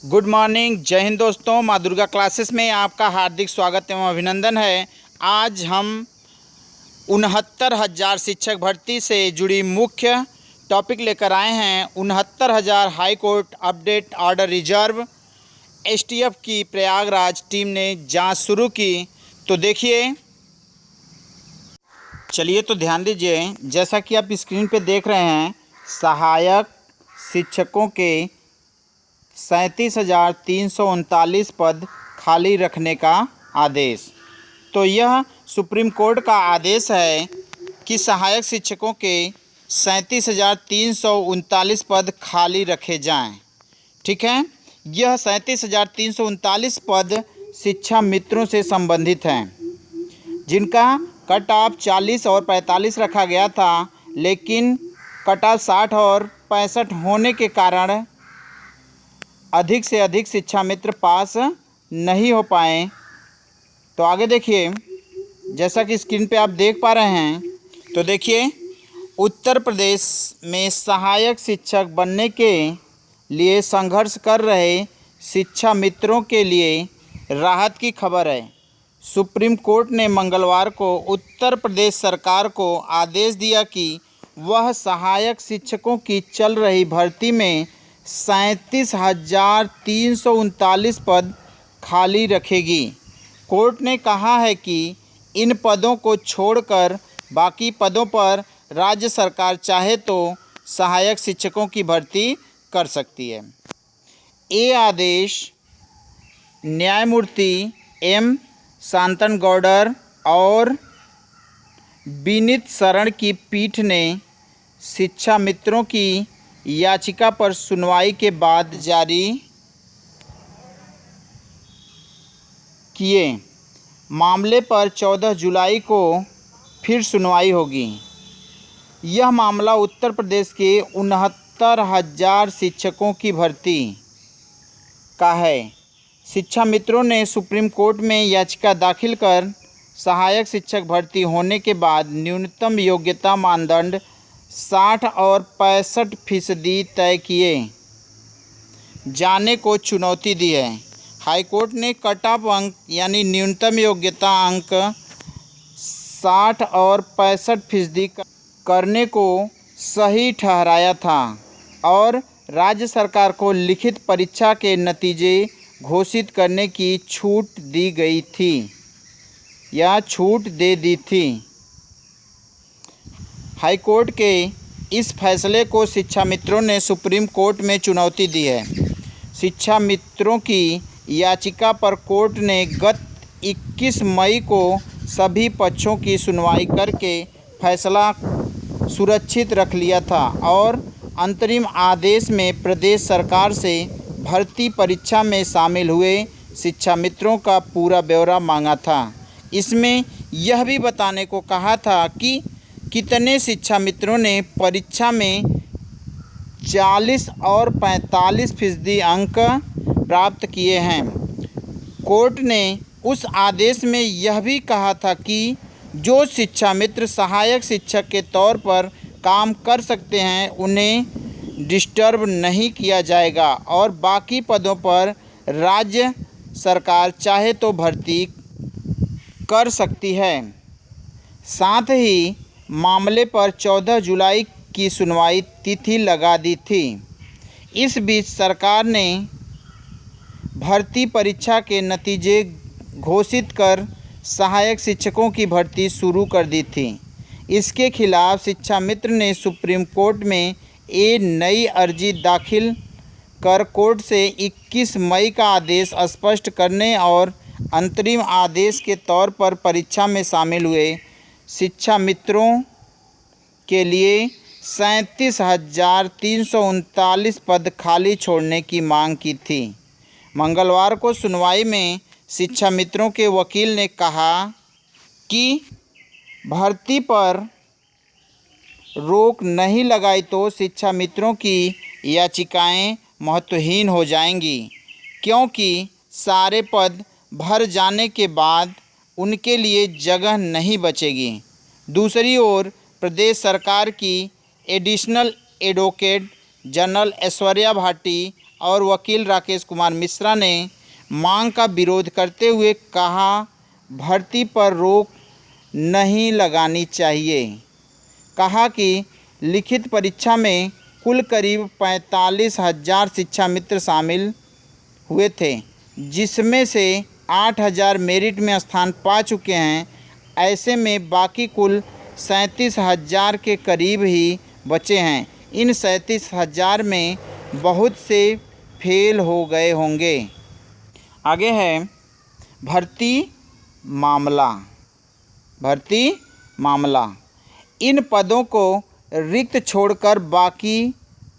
Good morning, जय हिंद दोस्तों। माँ दुर्गा क्लासेस में आपका हार्दिक स्वागत एवं अभिनंदन है। आज हम 69,000 शिक्षक भर्ती से जुड़ी मुख्य टॉपिक लेकर आए हैं। 69,000 high court update order reserve. STF की प्रयागराज टीम ने जांच शुरू की। तो देखिए, चलिए तो ध्यान दीजिए। जैसा कि आप स्क्रीन पे देख रहे हैं, सहायक शिक्षकों के 37,339 पद खाली रखने का आदेश। तो यह सुप्रीम कोर्ट का आदेश है कि सहायक शिक्षकों के 37,339 पद खाली रखे जाएं। ठीक है, यह 37,339 पद शिक्षा मित्रों से संबंधित हैं, जिनका कट ऑफ 40 और 45 रखा गया था, लेकिन कट ऑफ 60 और 65 होने के कारण अधिक से अधिक शिक्षा मित्र पास नहीं हो पाए। तो आगे देखिए, जैसा कि स्क्रीन पे आप देख पा रहे हैं, तो देखिए, उत्तर प्रदेश में सहायक शिक्षक बनने के लिए संघर्ष कर रहे शिक्षा मित्रों के लिए राहत की खबर है। सुप्रीम कोर्ट ने मंगलवार को उत्तर प्रदेश सरकार को आदेश दिया कि वह सहायक शिक्षकों की चल रही भर्ती में 37,339 पद खाली रखेगी। कोर्ट ने कहा है कि इन पदों को छोड़कर बाकी पदों पर राज्य सरकार चाहे तो सहायक शिक्षकों की भर्ती कर सकती है। ये आदेश न्यायमूर्ति एम शांतनगौडर और विनीत शरण की पीठ ने शिक्षा मित्रों की याचिका पर सुनवाई के बाद जारी किए। मामले पर 14 जुलाई को फिर सुनवाई होगी। यह मामला उत्तर प्रदेश के 69,000 शिक्षकों की भर्ती का है। शिक्षा मित्रों ने सुप्रीम कोर्ट में याचिका दाखिल कर सहायक शिक्षक भर्ती होने के बाद न्यूनतम योग्यता मानदंड 60 और 65% तय किए जाने को चुनौती दी है। हाईकोर्ट ने कट ऑफ अंक यानी न्यूनतम योग्यता अंक 60 और 65% करने को सही ठहराया था और राज्य सरकार को लिखित परीक्षा के नतीजे घोषित करने की छूट दी गई थी या छूट दे दी थी। हाईकोर्ट के इस फैसले को शिक्षा मित्रों ने सुप्रीम कोर्ट में चुनौती दी है। शिक्षा मित्रों की याचिका पर कोर्ट ने गत 21 मई को सभी पक्षों की सुनवाई करके फैसला सुरक्षित रख लिया था और अंतरिम आदेश में प्रदेश सरकार से भर्ती परीक्षा में शामिल हुए शिक्षा मित्रों का पूरा ब्यौरा मांगा था। इसमें यह भी बताने को कहा था कि कितने शिक्षा मित्रों ने परीक्षा में 40 और 45% अंक प्राप्त किए हैं। कोर्ट ने उस आदेश में यह भी कहा था कि जो शिक्षा मित्र सहायक शिक्षक के तौर पर काम कर सकते हैं, उन्हें डिस्टर्ब नहीं किया जाएगा और बाकी पदों पर राज्य सरकार चाहे तो भर्ती कर सकती है। साथ ही मामले पर 14 जुलाई की सुनवाई तिथि लगा दी थी। इस बीच सरकार ने भर्ती परीक्षा के नतीजे घोषित कर सहायक शिक्षकों की भर्ती शुरू कर दी थी। इसके खिलाफ शिक्षा मित्र ने सुप्रीम कोर्ट में एक नई अर्जी दाखिल कर कोर्ट से 21 मई का आदेश स्पष्ट करने और अंतरिम आदेश के तौर पर परीक्षा में शामिल हुए शिक्षा मित्रों के लिए 37,339 पद खाली छोड़ने की मांग की थी। मंगलवार को सुनवाई में शिक्षा मित्रों के वकील ने कहा कि भर्ती पर रोक नहीं लगाई तो शिक्षा मित्रों की याचिकाएं महत्वहीन हो जाएंगी, क्योंकि सारे पद भर जाने के बाद उनके लिए जगह नहीं बचेगी। दूसरी ओर प्रदेश सरकार की additional advocate general Aishwarya Bhati और वकील राकेश कुमार मिश्रा ने मांग का विरोध करते हुए कहा, भर्ती पर रोक नहीं लगानी चाहिए। कहा कि लिखित परीक्षा में कुल करीब 45,000 शिक्षा मित्र शामिल हुए थे, जिसमें से 8,000 मेरिट में स्थान पा चुके हैं। ऐसे में बाकी कुल 37,000 के करीब ही बचे हैं। इन 37,000 में बहुत से फेल हो गए होंगे। आगे है भर्ती मामला। इन पदों को रिक्त छोड़कर बाकी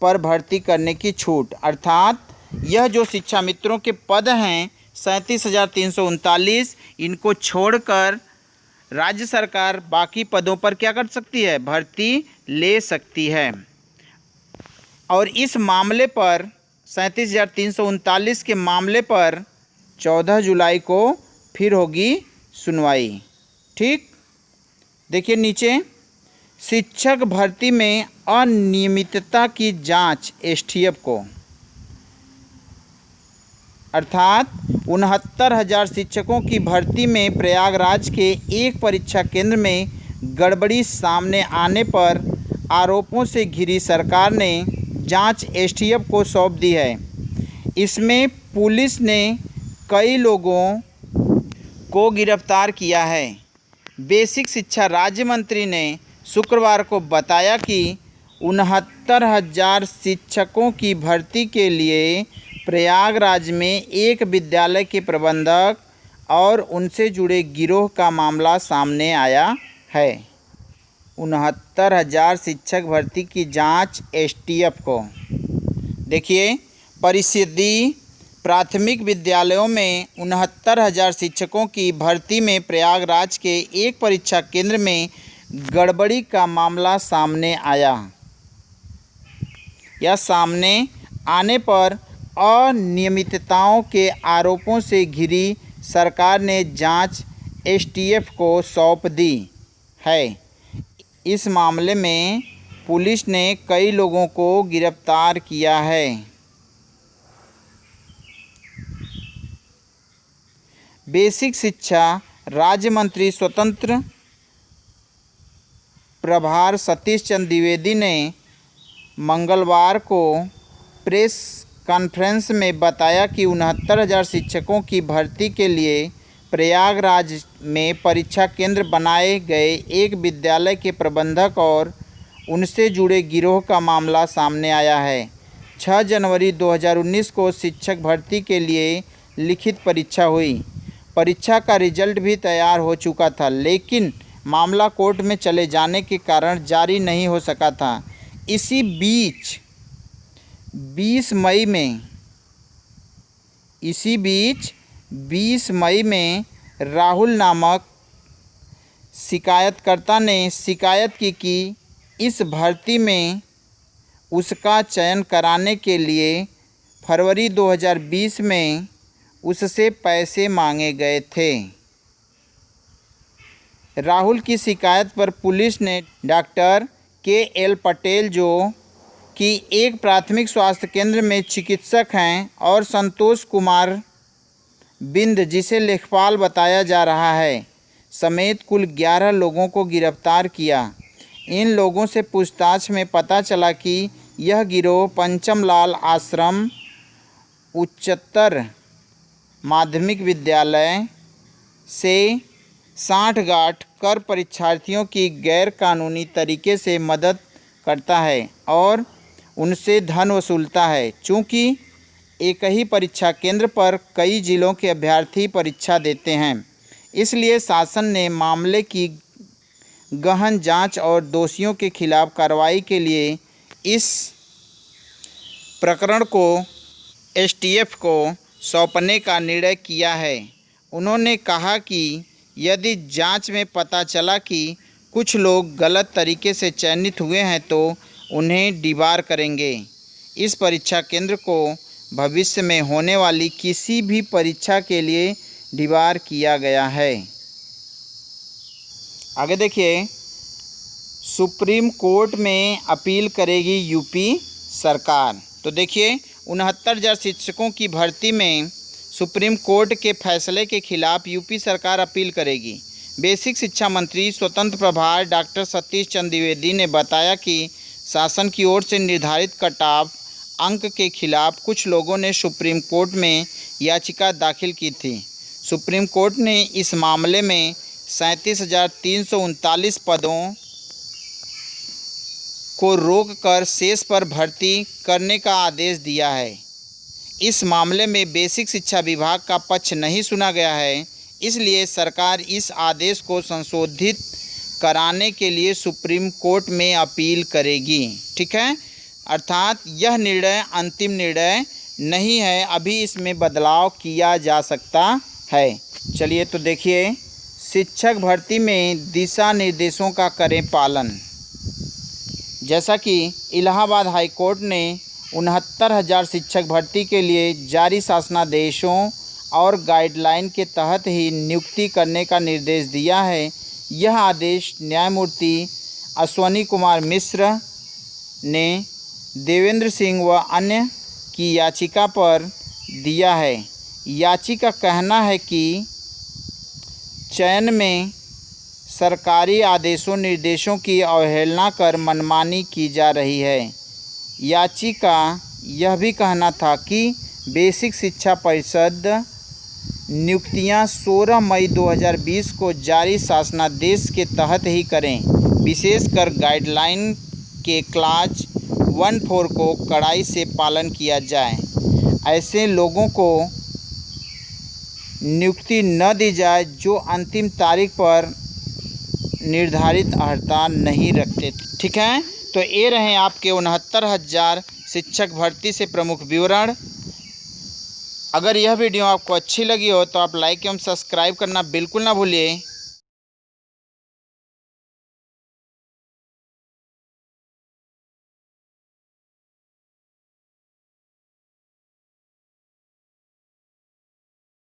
पर भर्ती करने की छूट, अर्थात यह जो शिक्षा मित्रों के पद हैं 37,339, इनको छोड़कर राज्य सरकार बाकी पदों पर क्या कर सकती है, भर्ती ले सकती है। और इस मामले पर 37,339 के मामले पर 14 जुलाई को फिर होगी सुनवाई। ठीक, देखिए नीचे, शिक्षक भर्ती में अनियमितता की जांच एसटीएफ को, अर्थात 69,000 शिक्षकों की भर्ती में प्रयागराज के एक परीक्षा केंद्र में गड़बड़ी सामने आने पर आरोपों से घिरी सरकार ने जांच एसटीएफ को सौंप दी है। इसमें पुलिस ने कई लोगों को गिरफ्तार किया है। बेसिक शिक्षा राज्य मंत्री ने शुक्रवार को बताया कि 69,000 शिक्षकों की भर्ती के लिए प्रयागराज में एक विद्यालय के प्रबंधक और उनसे जुड़े गिरोह का मामला सामने आया है। 69,000 शिक्षक भर्ती की जांच एसटीएफ को। देखिए, परिषदीय प्राथमिक विद्यालयों में 69,000 शिक्षकों की भर्ती में प्रयागराज के एक परीक्षा केंद्र में गड़बड़ी का मामला सामने आया। यह सामने आने पर अनियमितताओं के आरोपों से घिरी सरकार ने जांच एसटीएफ को सौंप दी है। इस मामले में पुलिस ने कई लोगों को गिरफ्तार किया है। बेसिक शिक्षा राज्य मंत्री स्वतंत्र प्रभार सतीश चंद्र द्विवेदी ने मंगलवार को प्रेस कॉन्फ्रेंस में बताया कि 69,000 शिक्षकों की भर्ती के लिए प्रयागराज में परीक्षा केंद्र बनाए गए एक विद्यालय के प्रबंधक और उनसे जुड़े गिरोह का मामला सामने आया है। 6 जनवरी 2019 को शिक्षक भर्ती के लिए लिखित परीक्षा हुई। परीक्षा का रिजल्ट भी तैयार हो चुका था, लेकिन मामला कोर्ट में चले जाने के कारण जारी नहीं हो सका था। इसी बीच 20 मई में राहुल नामक शिकायतकर्ता ने शिकायत की कि इस भर्ती में उसका चयन कराने के लिए फरवरी 2020 में उससे पैसे मांगे गए थे। राहुल की शिकायत पर पुलिस ने डॉक्टर के.एल. पटेल, जो कि एक प्राथमिक स्वास्थ्य केंद्र में चिकित्सक हैं, और संतोष कुमार बिंद, जिसे लेखपाल बताया जा रहा है, समेत कुल 11 लोगों को गिरफ्तार किया। इन लोगों से पूछताछ में पता चला कि यह गिरोह पंचमलाल आश्रम उच्चतर माध्यमिक विद्यालय से साठगांठ कर परीक्षार्थियों की गैर कानूनी तरीके से मदद करता है और उनसे धन वसूलता है। चूँकि एक ही परीक्षा केंद्र पर कई जिलों के अभ्यर्थी परीक्षा देते हैं, इसलिए शासन ने मामले की गहन जांच और दोषियों के खिलाफ कार्रवाई के लिए इस प्रकरण को एसटीएफ को सौंपने का निर्णय किया है। उन्होंने कहा कि यदि जांच में पता चला कि कुछ लोग गलत तरीके से चयनित हुए हैं तो उन्हें डिबार करेंगे। इस परीक्षा केंद्र को भविष्य में होने वाली किसी भी परीक्षा के लिए डिबार किया गया है। आगे देखिए, सुप्रीम कोर्ट में अपील करेगी यूपी सरकार। तो देखिए, 69,000 शिक्षकों की भर्ती में सुप्रीम कोर्ट के फैसले के खिलाफ यूपी सरकार अपील करेगी। बेसिक शिक्षा मंत्री स्वतंत्र प्रभार डॉक्टर सतीश चंद्र द्विवेदी ने बताया कि शासन की ओर से निर्धारित कटऑफ अंक के खिलाफ कुछ लोगों ने सुप्रीम कोर्ट में याचिका दाखिल की थी। सुप्रीम कोर्ट ने इस मामले में 37,339 पदों को रोककर शेष पर भर्ती करने का आदेश दिया है। इस मामले में बेसिक शिक्षा विभाग का पक्ष नहीं सुना गया है, इसलिए सरकार इस आदेश को संशोधित कराने के लिए सुप्रीम कोर्ट में अपील करेगी। ठीक है, अर्थात यह निर्णय अंतिम निर्णय नहीं है, अभी इसमें बदलाव किया जा सकता है। चलिए तो देखिए, शिक्षक भर्ती में दिशा निर्देशों का करें पालन। जैसा कि इलाहाबाद हाई कोर्ट ने 69,000 शिक्षक भर्ती के लिए जारी शासनादेशों और गाइडलाइन के तहत ही नियुक्ति करने का निर्देश दिया है। यह आदेश न्यायमूर्ति अश्वनी कुमार मिश्र ने देवेंद्र सिंह व अन्य की याचिका पर दिया है। याचिका का कहना है कि चयन में सरकारी आदेशों निर्देशों की अवहेलना कर मनमानी की जा रही है। याचिका यह भी कहना था कि बेसिक शिक्षा परिषद नियुक्तियां 16 मई 2020 को जारी शासनादेश के तहत ही करें, विशेषकर गाइडलाइन के क्लास 14 को कड़ाई से पालन किया जाए। ऐसे लोगों को नियुक्ति न दी जाए जो अंतिम तारीख पर निर्धारित अर्हता नहीं रखते। ठीक है, तो ये रहे आपके 69,000 शिक्षक भर्ती से प्रमुख विवरण। अगर यह वीडियो आपको अच्छी लगी हो तो आप लाइक एवं सब्सक्राइब करना बिल्कुल ना भूलिए।